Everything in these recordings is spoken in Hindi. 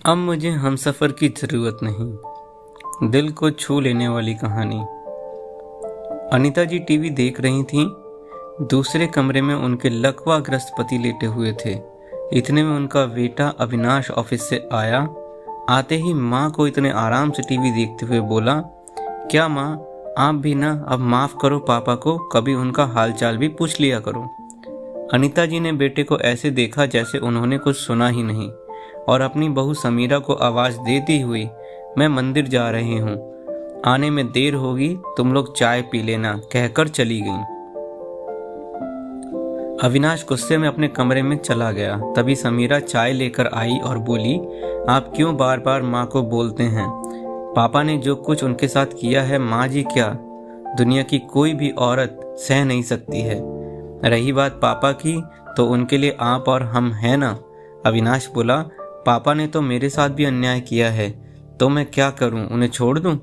अब मुझे हमसफ़र की ज़रूरत नहीं। दिल को छू लेने वाली कहानी। अनीता जी टीवी देख रही थीं। दूसरे कमरे में उनके लकवाग्रस्त पति लेटे हुए थे। इतने में उनका बेटा अविनाश ऑफिस से आया। आते ही माँ को इतने आराम से टीवी देखते हुए बोला, क्या माँ, आप भी ना अब माफ़ करो पापा को, कभी उनका हालचाल भी पूछ लिया करो। अनीता जी ने बेटे को ऐसे देखा जैसे उन्होंने कुछ सुना ही नहीं और अपनी बहू समीरा को आवाज़ देती हुई, मैं मंदिर जा रही हूँ, आने में देर होगी, तुम लोग चाय पी लेना, कहकर चली गईं। अविनाश गुस्से में अपने कमरे में चला गया। तभी समीरा चाय लेकर आई और बोली, आप क्यों बार बार माँ को बोलते हैं? पापा ने जो कुछ उनके साथ किया है, माँ जी क्या, दुनिया की कोई भी औरत सह नहीं सकती है। रही बात पापा की, तो उनके लिए आप और हम हैं ना। अविनाश बोला, पापा ने तो मेरे साथ भी अन्याय किया है, तो मैं क्या करूं, उन्हें छोड़ दूं?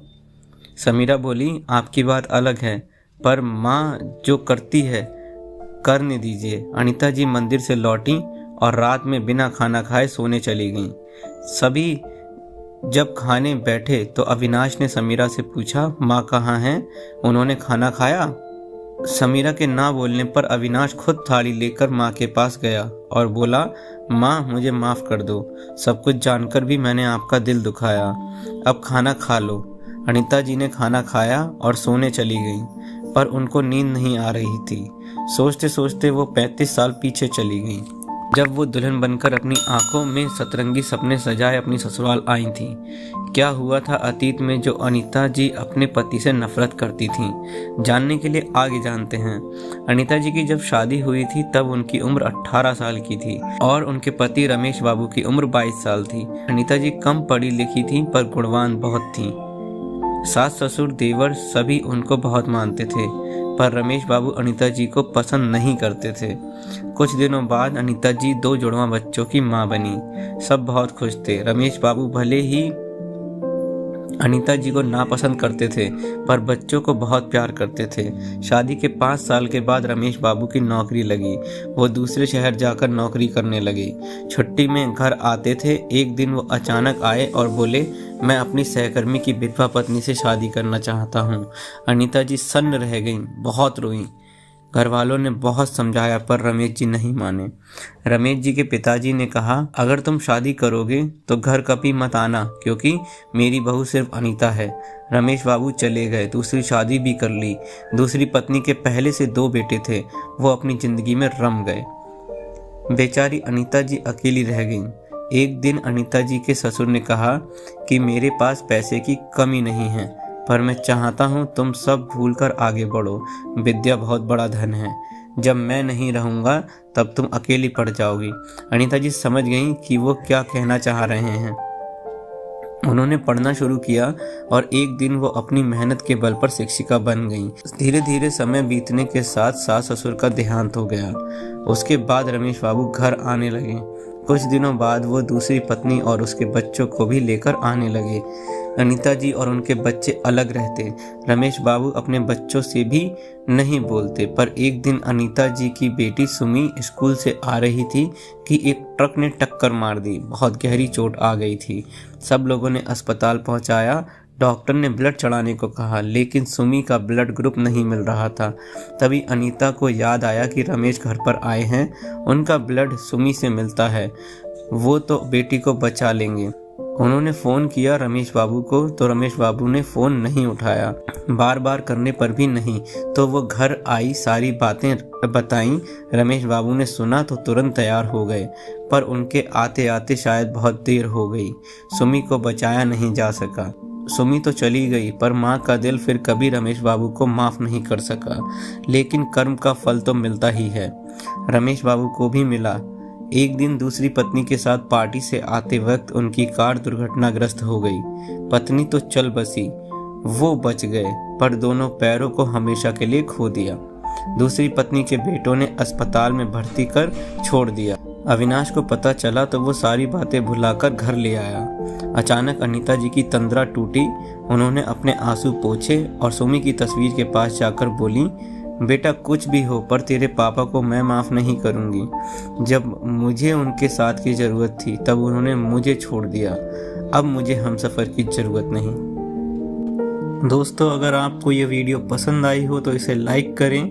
समीरा बोली, आपकी बात अलग है, पर माँ जो करती है करने दीजिए। अनीता जी मंदिर से लौटी और रात में बिना खाना खाए सोने चली गईं। सभी जब खाने बैठे तो अविनाश ने समीरा से पूछा, माँ कहाँ हैं, उन्होंने खाना खाया? समीरा के ना बोलने पर अविनाश खुद थाली लेकर माँ के पास गया और बोला, माँ मुझे माफ़ कर दो, सब कुछ जानकर भी मैंने आपका दिल दुखाया, अब खाना खा लो। अनीता जी ने खाना खाया और सोने चली गईं, पर उनको नींद नहीं आ रही थी। सोचते सोचते वो 35 साल पीछे चली गईं, जब वो दुल्हन बनकर अपनी आंखों में सतरंगी सपने सजाए अपनी ससुराल आई थी। क्या हुआ था अतीत में जो अनीता जी अपने पति से नफरत करती थीं, जानने के लिए आगे जानते हैं। अनीता जी की जब शादी हुई थी तब उनकी उम्र 18 साल की थी और उनके पति रमेश बाबू की उम्र 22 साल थी। अनीता जी कम पढ़ी लिखी थी पर गुणवान बहुत थीं। सास ससुर देवर सभी उनको बहुत मानते थे, पर रमेश बाबू अनीता जी को पसंद नहीं करते थे। कुछ दिनों बाद अनीता जी 2 जुड़वा बच्चों की मां बनी। सब बहुत खुश थे। रमेश बाबू भले ही अनीता जी को नापसंद करते थे, पर बच्चों को बहुत प्यार करते थे। शादी के 5 साल के बाद रमेश बाबू की नौकरी लगी। वो दूसरे शहर जाकर नौकरी करने लगे। छुट्टी में घर आते थे। एक दिन वो अचानक आए और बोले, मैं अपनी सहकर्मी की विधवा पत्नी से शादी करना चाहता हूँ। अनीता जी सन्न रह गईं, बहुत रोईं। घर वालों ने बहुत समझाया पर रमेश जी नहीं माने। रमेश जी के पिताजी ने कहा, अगर तुम शादी करोगे तो घर कभी मत आना, क्योंकि मेरी बहू सिर्फ अनीता है। रमेश बाबू चले गए, दूसरी शादी भी कर ली। दूसरी पत्नी के पहले से 2 बेटे थे, वो अपनी जिंदगी में रम गए। बेचारी अनीता जी अकेली रह गईं। एक दिन अनीता जी के ससुर ने कहा कि मेरे पास पैसे की कमी नहीं है, पर मैं चाहता हूँ तुम सब भूलकर आगे बढ़ो। विद्या बहुत बड़ा धन है, जब मैं नहीं रहूँगा तब तुम अकेली पड़ जाओगी। अनीता जी समझ गईं कि वो क्या कहना चाह रहे हैं। उन्होंने पढ़ना शुरू किया और एक दिन वो अपनी मेहनत के बल पर शिक्षिका बन गईं। धीरे धीरे समय बीतने के साथ सास ससुर का देहांत हो गया। उसके बाद रमेश बाबू घर आने लगे। कुछ दिनों बाद वो दूसरी पत्नी और उसके बच्चों को भी लेकर आने लगे। अनीता जी और उनके बच्चे अलग रहते। रमेश बाबू अपने बच्चों से भी नहीं बोलते, पर एक दिन अनीता जी की बेटी सुमी स्कूल से आ रही थी कि एक ट्रक ने टक्कर मार दी। बहुत गहरी चोट आ गई थी। सब लोगों ने अस्पताल पहुंचाया। डॉक्टर ने ब्लड चढ़ाने को कहा, लेकिन सुमी का ब्लड ग्रुप नहीं मिल रहा था। तभी अनीता को याद आया कि रमेश घर पर आए हैं, उनका ब्लड सुमी से मिलता है, वो तो बेटी को बचा लेंगे। उन्होंने फ़ोन किया रमेश बाबू को, तो रमेश बाबू ने फ़ोन नहीं उठाया। बार बार करने पर भी नहीं, तो वो घर आई, सारी बातें बताईं। रमेश बाबू ने सुना तो तुरंत तैयार हो गए, पर उनके आते आते शायद बहुत देर हो गई। सुमी को बचाया नहीं जा सका। सुमी तो चली गई, पर माँ का दिल फिर कभी रमेश बाबू को माफ़ नहीं कर सका। लेकिन कर्म का फल तो मिलता ही है। रमेश बाबू को भी मिला। एक दिन दूसरी पत्नी के साथ पार्टी से आते वक्त उनकी कार दुर्घटनाग्रस्त हो गई। पत्नी तो चल बसी, वो बच गए, पर दोनों पैरों को हमेशा के लिए खो दिया। दूसरी पत्नी के बेटों ने अस्पताल में भर्ती कर छोड़ दिया। अविनाश को पता चला तो वो सारी बातें भुलाकर घर ले आया। अचानक अनीता जी की तंद्रा टूटी। उन्होंने अपने आंसू पोंछे और सुमी की तस्वीर के पास जाकर बोली, बेटा कुछ भी हो पर तेरे पापा को मैं माफ़ नहीं करूँगी। जब मुझे उनके साथ की ज़रूरत थी तब उन्होंने मुझे छोड़ दिया। अब मुझे हमसफ़र की ज़रूरत नहीं। दोस्तों, अगर आपको ये वीडियो पसंद आई हो तो इसे लाइक करें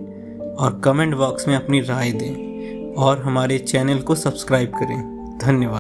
और कमेंट बॉक्स में अपनी राय दें और हमारे चैनल को सब्सक्राइब करें। धन्यवाद।